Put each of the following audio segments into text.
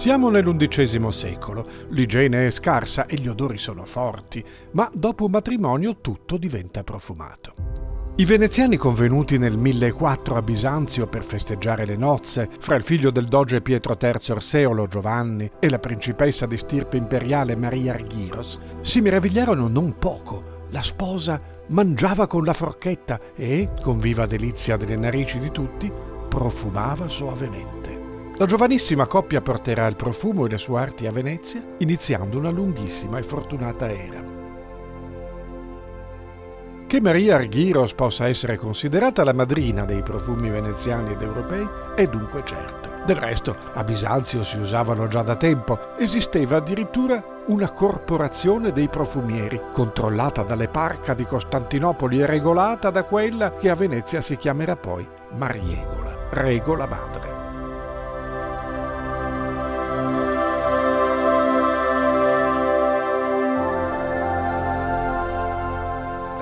Siamo nell'undicesimo secolo, l'igiene è scarsa e gli odori sono forti, ma dopo un matrimonio tutto diventa profumato. I veneziani convenuti nel 1004 a Bisanzio per festeggiare le nozze fra il figlio del doge Pietro III Orseolo Giovanni e la principessa di stirpe imperiale Maria Arghiros si meravigliarono non poco. La sposa mangiava con la forchetta e, con viva delizia delle narici di tutti, profumava soavemente. La giovanissima coppia porterà il profumo e le sue arti a Venezia, iniziando una lunghissima e fortunata era. Che Maria Arghiros possa essere considerata la madrina dei profumi veneziani ed europei è dunque certo. Del resto, a Bisanzio si usavano già da tempo, esisteva addirittura una corporazione dei profumieri, controllata dall'eparca di Costantinopoli e regolata da quella che a Venezia si chiamerà poi Mariegola, regola madre.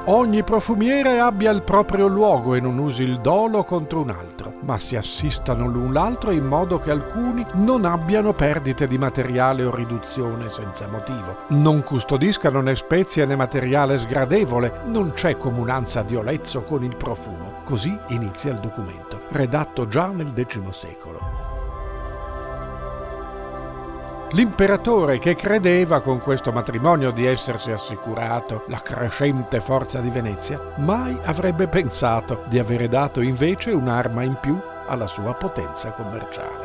Ogni profumiere abbia il proprio luogo e non usi il dolo contro un altro, ma si assistano l'un l'altro in modo che alcuni non abbiano perdite di materiale o riduzione senza motivo. Non custodiscano né spezie né materiale sgradevole, non c'è comunanza di olezzo con il profumo. Così inizia il documento, redatto già nel X secolo. L'imperatore, che credeva con questo matrimonio di essersi assicurato la crescente forza di Venezia, mai avrebbe pensato di avere dato invece un'arma in più alla sua potenza commerciale.